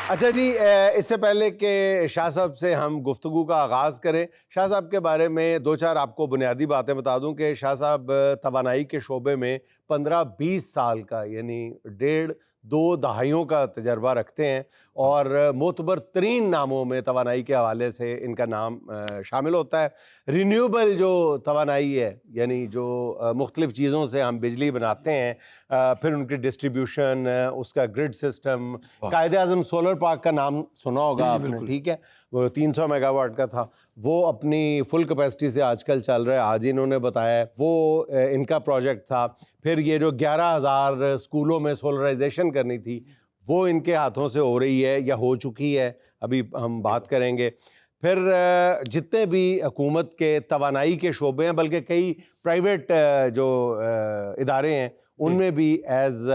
اچھا جی، اس سے پہلے کہ شاہ صاحب سے ہم گفتگو کا آغاز کریں، شاہ صاحب کے بارے میں دو چار آپ کو بنیادی باتیں بتا دوں کہ شاہ صاحب توانائی کے شعبے میں 15-20 سال کا یعنی 1.5-2 دہائیوں کا تجربہ رکھتے ہیں، اور معتبر ترین ناموں میں توانائی کے حوالے سے ان کا نام شامل ہوتا ہے۔ رینیوبل جو توانائی ہے، یعنی جو مختلف چیزوں سے ہم بجلی بناتے ہیں، پھر ان کی ڈسٹریبیوشن، اس کا grid system, Quaid Azam solar park کا نام سنا ہوگا آپ نے، ٹھیک ہے، وہ 300 میگا واٹ کا تھا، وہ اپنی فل کیپیسٹی سے آج کل چل رہا ہے، آج انہوں نے بتایا ہے، وہ ان کا پروجیکٹ تھا۔ پھر یہ جو 11,000 اسکولوں میں سولرائزیشن کرنی تھی، وہ ان کے ہاتھوں سے ہو رہی ہے یا ہو چکی ہے، ابھی ہم بات کریں گے۔ پھر جتنے بھی حکومت کے توانائی کے شعبے ہیں، بلکہ کئی پرائیویٹ جو ادارے ہیں، ان میں بھی ایز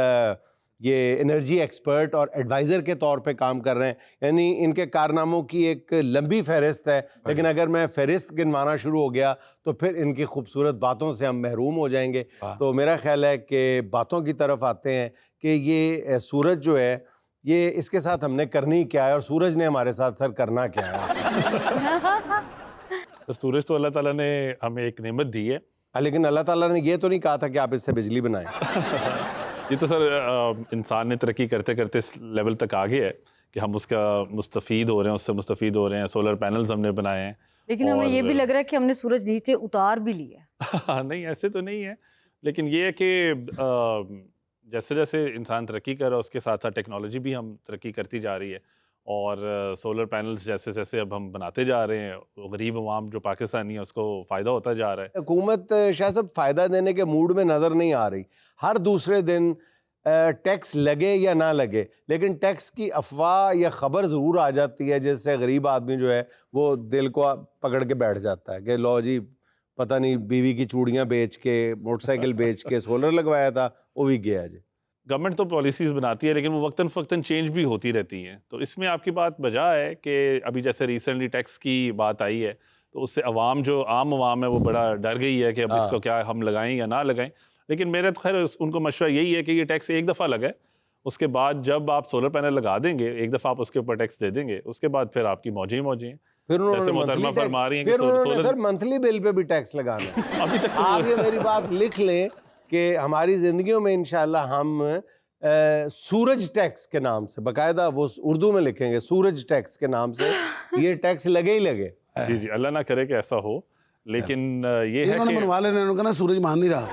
یہ انرجی ایکسپرٹ اور ایڈوائزر کے طور پہ کام کر رہے ہیں، یعنی ان کے کارناموں کی ایک لمبی فہرست ہے، لیکن اگر میں فہرست گنوانا شروع ہو گیا تو پھر ان کی خوبصورت باتوں سے ہم محروم ہو جائیں گے۔ تو میرا خیال ہے کہ باتوں کی طرف آتے ہیں کہ یہ سورج جو ہے، یہ اس کے ساتھ ہم نے کرنی کیا ہے، اور سورج نے ہمارے ساتھ سر کرنا کیا ہے؟ سورج تو اللہ تعالیٰ نے ہمیں ایک نعمت دی ہے، لیکن اللہ تعالیٰ نے یہ تو نہیں کہا تھا کہ آپ اس سے بجلی بنائیں۔ یہ تو سر انسان نے ترقی کرتے کرتے اس لیول تک آ گیا ہے کہ ہم اس کا مستفید ہو رہے ہیں، اس سے مستفید ہو رہے ہیں، سولر پینلز ہم نے بنائے ہیں۔ لیکن ہمیں یہ بھی لگ رہا ہے کہ ہم نے سورج نیچے اتار بھی لیا۔ نہیں، ایسے تو نہیں ہے، لیکن یہ ہے کہ جیسے جیسے انسان ترقی کر رہا ہے، اس کے ساتھ ساتھ ٹیکنالوجی بھی ہم ترقی کرتی جا رہی ہے، اور سولر پینلز جیسے جیسے اب ہم بناتے جا رہے ہیں، غریب عوام جو پاکستانی ہے اس کو فائدہ ہوتا جا رہا ہے۔ حکومت شاہ صاحب فائدہ دینے کے موڈ میں نظر نہیں آ رہی، ہر دوسرے دن ٹیکس لگے یا نہ لگے، لیکن ٹیکس کی افواہ یا خبر ضرور آ جاتی ہے، جس سے غریب آدمی جو ہے وہ دل کو پکڑ کے بیٹھ جاتا ہے کہ لو جی، پتہ نہیں بیوی کی چوڑیاں بیچ کے، موٹر سائیکل بیچ کے سولر لگوایا تھا، وہ بھی گیا جی۔ گورنمنٹ تو پالیسیز بناتی ہے، لیکن وہ وقتاً فوقتاً چینج بھی ہوتی رہتی ہیں، تو اس میں آپ کی بات بجا ہے کہ ابھی جیسے ریسنٹلی ٹیکس کی بات آئی ہے، تو اس سے عوام جو عام عوام ہے وہ بڑا ڈر گئی ہے کہ اب اس کو کیا ہم لگائیں یا نہ لگائیں، لیکن میرا تو خیر ان کو مشورہ یہی ہے کہ یہ ٹیکس ایک دفعہ لگائے، اس کے بعد جب آپ سولر پینل لگا دیں گے، ایک دفعہ آپ اس کے اوپر ٹیکس دے دیں گے، اس کے بعد پھر آپ کی موجیں ہی موجیں ہیں۔ پھر جیسے محترمہ فرما رہی ہیں کہ سر منتھلی بل پہ بھی ٹیکس لگانا ہے۔ ابھی تک آپ یہ میری بات لکھ لیں کہ ہماری زندگیوں میں انشاءاللہ ہم سورج ٹیکس کے نام سے، باقاعدہ وہ اردو میں لکھیں گے، سورج ٹیکس کے نام سے یہ ٹیکس لگے ہی لگے۔ جی جی، اللہ نہ کرے کہ ایسا ہو، لیکن یہ ہے انہوں نے کہ بنوا لینا، انہوں نے کہا سورج مان نہیں رہا،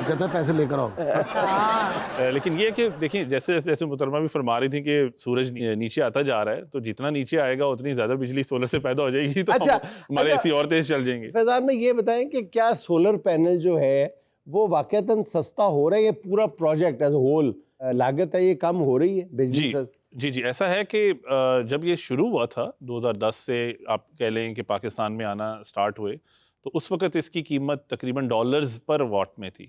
کہتا ہے پیسے لے کر آؤ۔ لیکن یہ کہ دیکھیں جیسے جیسے محترمہ بھی فرما رہی تھی کہ سورج نیچے آتا جا رہا ہے، تو جتنا نیچے آئے گا اتنی زیادہ بجلی سولر سے پیدا ہو جائے گی، تو ہمارے ایسی اور تیز چل جائیں گے۔ فیضان میں یہ بتائیں کہ کیا سولر پینل جو ہے وہ واقعتاً سستا ہو رہا ہے، یہ پورا پروجیکٹ ایز اے ہول لاگت ہے یہ کم ہو رہی ہے بجلی سے؟ جی ایسا ہے کہ جب یہ شروع ہوا تھا 2010 سے آپ کہہ لیں کہ پاکستان میں آنا سٹارٹ ہوئے، تو اس وقت اس کی قیمت تقریباً $1 پر واٹ میں تھی۔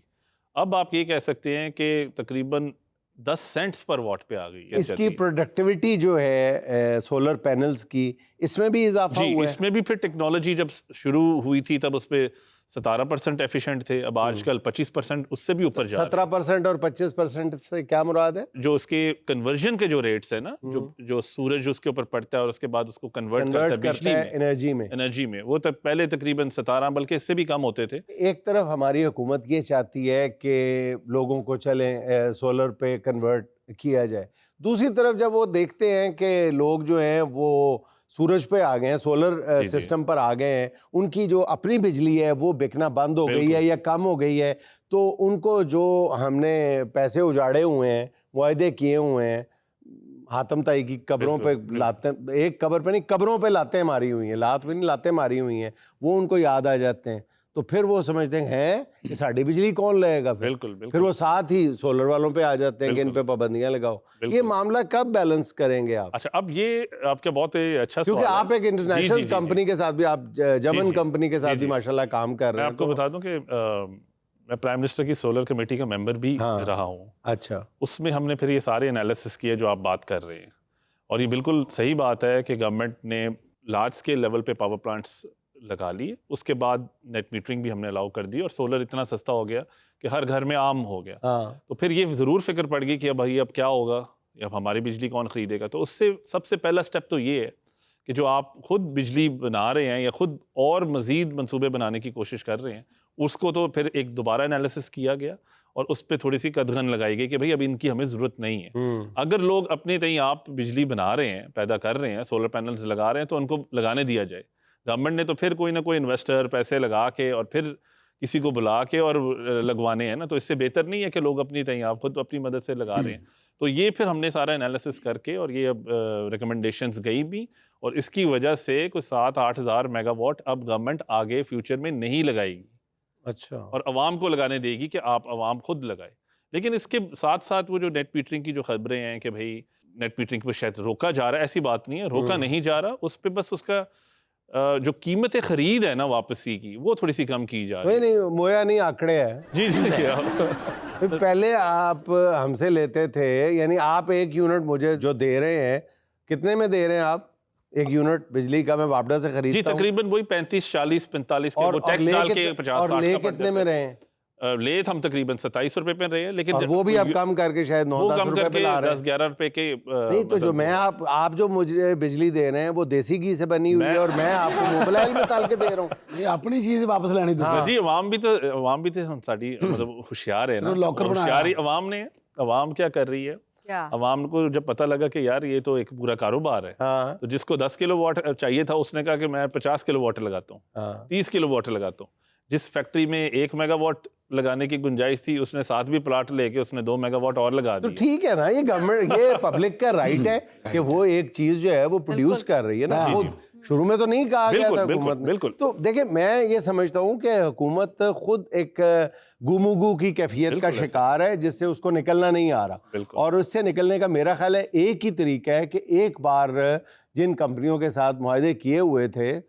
اب آپ یہ کہہ سکتے ہیں کہ تقریباً 10 سینٹس پر واٹ پہ آ گئی ہے۔ اس کی پروڈکٹیوٹی جو ہے سولر پینلز کی، اس میں بھی اضافہ ہوا ہے؟ جی، اس میں بھی پھر ٹیکنالوجی جب شروع ہوئی تھی تب اس پہ 17% ایفیشنٹ تھے، اب آج کل 25% اس سے بھی اوپر جا رہے ہیں۔ 17% اور 25% سے کیا مراد ہے؟ جو اس کے کنورژن کے جو ریٹس ہیں نا، جو سورج اس کے اوپر پڑتا ہے اور اس کے بعد اس کو کنورٹ کرتا ہے بجلی میں، انرجی میں، وہ تب پہلے تقریباً 17 بلکہ اس سے بھی کم ہوتے تھے۔ ایک طرف ہماری حکومت یہ چاہتی ہے کہ لوگوں کو چلیں سولر پہ کنورٹ کیا جائے، دوسری طرف جب وہ دیکھتے ہیں کہ لوگ جو ہیں وہ سورج پہ آ گئے ہیں، سولر سسٹم پر آ گئے ہیں، ان کی جو اپنی بجلی ہے وہ بکنا بند ہو گئی ہے یا کم ہو گئی ہے، تو ان کو جو ہم نے پیسے اجاڑے ہوئے ہیں، معاہدے کیے ہوئے ہیں، حاتم طائی کی قبروں پہ لاتے، ایک قبر پہ نہیں، قبروں پہ لاتیں ماری ہوئی ہیں، لات پہ نہیں لاتیں ماری ہوئی ہیں، وہ ان کو یاد آ جاتے ہیں، تو پھر وہ سمجھتے ہیں کہ ساڑھی بجلی کون لے گا، پھر وہ ساتھ ہی سولر والوں پہ آ جاتے ہیں کہ ان پہ پابندیاں لگاؤ۔ یہ معاملہ کب بیلنس کریں گے آپ؟ اچھا، اب یہ آپ کا بہت اچھا سوال ہے، کیونکہ آپ ایک انٹرنیشنل کمپنی کے ساتھ بھی، آپ جمن کمپنی کے ساتھ بھی ماشاءاللہ کام کر رہے ہیں۔ میں آپ کو بتا دوں کہ میں پرائم منسٹر کی سولر کمیٹی کا ممبر بھی رہا ہوں۔ اچھا، اس میں ہم نے پھر یہ سارے انالیسس کیے جو آپ بات کر رہے ہیں، اور یہ بالکل صحیح بات ہے کہ گورنمنٹ نے لارج اسکیل لیول پہ پاور پلانٹس لگا لیے، اس کے بعد نیٹ میٹرنگ بھی ہم نے الاؤ کر دی، اور سولر اتنا سستا ہو گیا کہ ہر گھر میں عام ہو گیا۔ تو پھر یہ ضرور فکر پڑ گئی کہ اب کیا ہوگا اب ہماری بجلی کون خریدے گا؟ تو اس سے سب سے پہلا سٹیپ تو یہ ہے کہ جو آپ خود بجلی بنا رہے ہیں یا خود اور مزید منصوبے بنانے کی کوشش کر رہے ہیں، اس کو تو پھر ایک دوبارہ انالیسس کیا گیا اور اس پہ تھوڑی سی قدغن لگائی گئی کہ بھئی اب ان کی ہمیں ضرورت نہیں ہے۔ اگر لوگ اپنے تئیں آپ بجلی بنا رہے ہیں، پیدا کر رہے ہیں، سولر پینلز لگا رہے ہیں، تو ان کو لگانے دیا جائے۔ گورنمنٹ نے تو پھر کوئی نہ کوئی انویسٹر پیسے لگا کے اور پھر کسی کو بلا کے اور لگوانے ہیں نا، تو اس سے بہتر نہیں ہے کہ لوگ اپنی تئیں آپ خود اپنی مدد سے لگا رہے ہیں۔ تو یہ پھر ہم نے سارا انالیسس کر کے اور یہ اب ریکمنڈیشنز گئی بھی، اور اس کی وجہ سے کوئی 7-8 ہزار میگا واٹ اب گورنمنٹ آگے فیوچر میں نہیں لگائے گی، اچھا، اور عوام کو لگانے دے گی کہ آپ عوام خود لگائے۔ لیکن اس کے ساتھ ساتھ وہ جو نیٹ میٹرنگ کی جو خبریں ہیں کہ بھئی نیٹ میٹرنگ پہ شاید روکا جا رہا ہے، ایسی بات نہیں ہے، روکا نہیں جا رہا، اس پہ بس اس کا جو قیمت خرید ہے نا واپسی کی، وہ تھوڑی سی کم کی جا رہی ہے۔ نہیں مویا نہیں آنکڑے ہیں۔ جی جی پہلے آپ ہم سے لیتے تھے، یعنی آپ 1 یونٹ مجھے جو دے رہے ہیں، کتنے میں دے رہے ہیں آپ 1 یونٹ بجلی کا؟ میں واپڈا سے خریدتا جی ہوں تقریباً وہی 35 40 45 کے وہ ٹیکس ڈال کے 50 اور 60 لے کا کتنے میں رہے ہیں؟ لیت ہم تقریباً 27 روپے پہ رہے ہیں، لیکن اور وہ بھی اب کم کر کے شاید 9-10 روپے پہ لا رہے ہیں۔ 10-11 روپے کے نہیں تو جو میں آپ جو مجھے بجلی دے رہے ہیں وہ دیسی گھی سے بنی ہوئی ہے، اور میں آپ کو موبلائل میں ڈال کے دے رہا ہوں۔ یہ اپنی چیز واپس لینی تھی جی عوام بھی تو ساڑی مطلب ہوشیار ہے نا، لاکر بنایا۔ ہوشیاری عوام نے، عوام کیا کر رہی ہے، عوام کو جب پتہ لگا کہ یار یہ تو ایک پورا کاروبار ہے، تو جس کو 10 کلو واٹ چاہیے تھا اس نے کہا کہ میں 50 کلو واٹ لگاتا ہوں، 30 کلو واٹ لگاتا ہوں۔ جس فیکٹری میں 1 میگا واٹ لگانے کی گنجائش تھی، اس نے 7 بھی پلاٹ لے کے اس نے 2 میگا واٹ اور لگا دی۔ تو ٹھیک ہے نا، یہ گورنمنٹ، یہ پبلک کا رائٹ ہے کہ وہ ایک چیز جو ہے وہ پروڈیوس کر رہی ہے نا خود۔ شروع میں تو نہیں کہا گیا تھا حکومت نے۔ تو دیکھیں میں یہ سمجھتا ہوں کہ حکومت خود ایک گوموگو کی کیفیت کا شکار ہے، جس سے اس کو نکلنا نہیں آ رہا، اور اس سے نکلنے کا میرا خیال ہے ایک ہی طریقہ ہے کہ ایک بار جن کمپنیوں کے ساتھ معاہدے کیے ہوئے تھے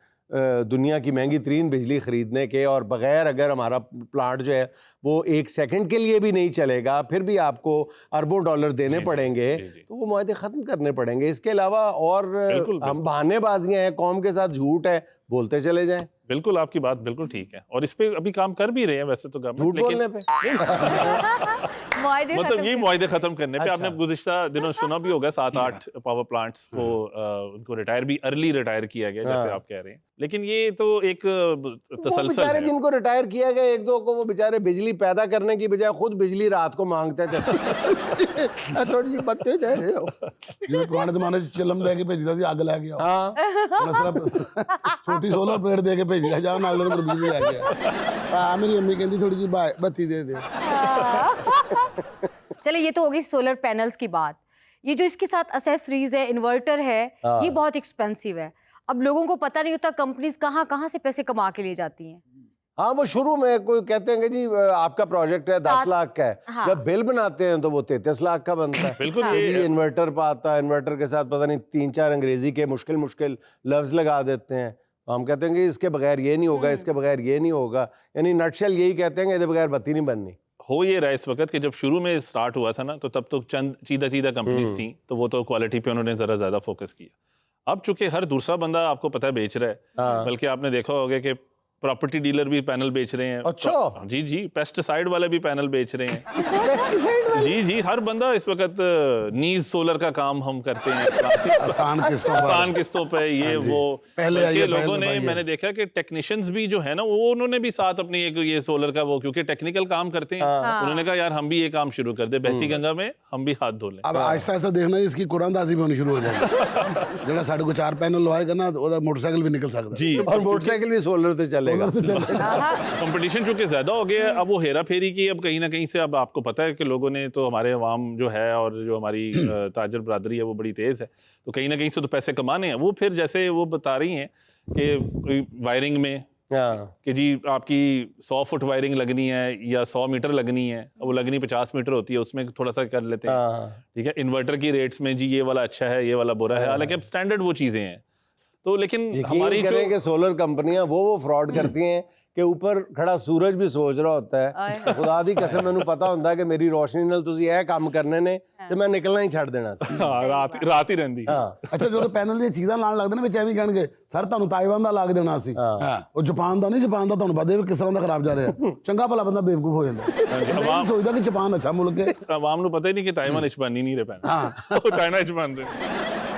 دنیا کی مہنگی ترین بجلی خریدنے کے، اور بغیر اگر ہمارا پلانٹ جو ہے وہ 1 سیکنڈ کے لیے بھی نہیں چلے گا، پھر بھی آپ کو اربوں ڈالر دینے پڑیں گے، تو وہ معاہدے ختم کرنے پڑیں گے۔ اس کے علاوہ اور ہم بہانے بازیاں ہیں، قوم کے ساتھ جھوٹ ہے، بولتے چلے جائیں۔ بالکل آپ کی بات بالکل ٹھیک ہے، اور اس پہ ابھی کام کر بھی رہے ہیں ویسے تو جھوٹ بولنے پہ مطلب یہ معاہدے ختم کرنے پہ۔ آپ نے گزشتہ دنوں سنا بھی ہوگا 7-8 پاور پلانٹس کو ان کو ریٹائر بھی ارلی ریٹائر کیا گیا، جیسے آپ کہہ رہے ہیں، لیکن یہ تو ایک تسلسل ہے۔ جن کو ریٹائر کیا گیا 1-2 کو، وہ بیچارے بجلی پیدا کرنے کی بجائے خود بجلی رات کو مانگتے تھے۔ تھوڑی سی باتیں جائے جو پرانے زمانے چلم دے کے بھیجتا سی، اگ لے کے آؤ، چھوٹی سولر پلیٹ دے کے بھیجتا جاؤ نالے تو بجلی لے کے۔ میری امی کہتی تھوڑی سی بتی دے دے۔ چلے یہ تو ہوگی سولر پینلز کی بات، یہ جو اس کے ساتھ اسیسریز ہے، انورٹر ہے، یہ بہت ایکسپینسیو ہے۔ اب لوگوں کو پتہ نہیں ہوتا کمپنیز کہاں کہاں سے پیسے کما کے لے جاتی ہیں۔ ہاں وہ شروع میں کوئی کہتے ہیں کہ جی آپ کا پروجیکٹ ہے 10 لاکھ کا ہے، جب بل بناتے ہیں تو وہ 33 لاکھ کا بنتا ہے۔ بالکل یہ انورٹر پہ آتا ہے، انورٹر کے ساتھ پتہ نہیں 3-4 انگریزی کے مشکل لفظ لگا دیتے ہیں، ہم کہتے ہیں کہ اس کے بغیر یہ نہیں ہوگا، اس کے بغیر یہ نہیں ہوگا، یعنی نٹشل یہی کہتے ہیں کہ اس کے بغیر بتی نہیں بننی۔ ہو یہ رہا اس وقت کہ جب شروع میں سٹارٹ ہوا تھا نا، تو تب تو چند چیدہ کمپنیز تھیں، تو وہ تو کوالٹی پہ انہوں نے ذرا زیادہ فوکس کیا۔ اب چونکہ ہر دوسرا بندہ آپ کو پتہ ہے بیچ رہا ہے، بلکہ آپ نے دیکھا ہوگا کہ پراپرٹی ڈیلر بھی پینل بیچ رہے ہیں۔ اچھا جی پیسٹیسائڈ والے بھی پینل بیچ رہے ہیں۔ جی ہر بندہ اس وقت نیز سولر کا کام ہم کرتے ہیں آسان قسطوں پہ، یہ وہ لوگوں نے، میں نے دیکھا کہ ٹیکنیشینز بھی جو ہے نا، وہ انہوں نے بھی ساتھ اپنی ایک یہ سولر کا وہ، کیونکہ ٹیکنیکل کام کرتے ہیں، انہوں نے کہا یار ہم بھی یہ کام شروع کر دیں، بہتی گنگا میں ہم بھی ہاتھ دھو لیں۔ اب آہستہ آہستہ دیکھنا اس کی قرآن دازی بھی ہونی شروع ہو جائے گی، جڑا ساڑھے کو 4 پینل لوائے گا نا، موٹر سائیکل بھی نکل سکتا ہے، جی اور موٹر سائیکل بھی سولر سے چلے گا۔ کمپٹیشن چونکہ زیادہ ہو گیا ہے، اب وہ ہیرا پھیری کی اب کہیں نہ کہیں سے، اب آپ کو پتہ ہے کہ لوگوں نے تو، ہمارے عوام جو ہے اور جو ہماری تاجر برادری ہے وہ بڑی تیز ہے، تو کہیں نہ کہیں سے تو پیسے کمانے ہیں وہ، پھر جیسے وہ بتا رہی ہیں کہ وائرنگ میں کہ جی آپ کی 100 فٹ وائرنگ لگنی ہے یا 100 میٹر لگنی ہے، وہ لگنی 50 میٹر ہوتی ہے، اس میں تھوڑا سا کر لیتے ہیں، ٹھیک ہے۔ انورٹر کی ریٹس میں جی یہ والا اچھا ہے، یہ والا برا ہے، حالانکہ اب سٹینڈرڈ وہ چیزیں ہیں، تو لیکن ہماری کریں کہ سولر کمپنیاں وہ فراڈ کرتی ہیں کہ اوپر کھڑا سورج بھی سوچ رہا ہوتا ہے خدا دی قسم مینوں پتا ہوندا ہے کہ میری روشنی نال تسی اے کام کرنے نے تے میں نکلنا ہی چھੱਡ دینا سی رات ہی رہندی ਅੱਛਾ ਜਦੋਂ ਪੈਨਲ ਦੀਆਂ ਚੀਜ਼ਾਂ ਲਾਣ ਲੱਗਦੇ ਨੇ ਵਿੱਚ ਐਵੇਂ ਕਹਿਣਗੇ ਸਰ ਤੁਹਾਨੂੰ ਤਾਈਵਾਨ ਦਾ ਲਾ ਕੇ ਦੇਣਾ ਸੀ ਉਹ ਜਾਪਾਨ ਦਾ ਨਹੀਂ, ਜਾਪਾਨ ਦਾ ਤੁਹਾਨੂੰ ਪਤਾ ਵੀ ਕਿਸ ਤਰ੍ਹਾਂ ਦਾ ਖਰਾਬ ਜਾ ਰਿਹਾ ਚੰਗਾ ਭਲਾ ਬੰਦਾ ਬੇਵਕੂਫ ਹੋ ਜਾਂਦਾ ਮੈਂ ਸੋਚਦਾ ਕਿ ਜਾਪਾਨ ਅੱਛਾ ਮੁਲਕ ਹੈ عوام نو پتہ ہی نہیں کہ تائیوان اچ بن ہی نہیں رہے پہنا وہ چائنا اچ بن رہے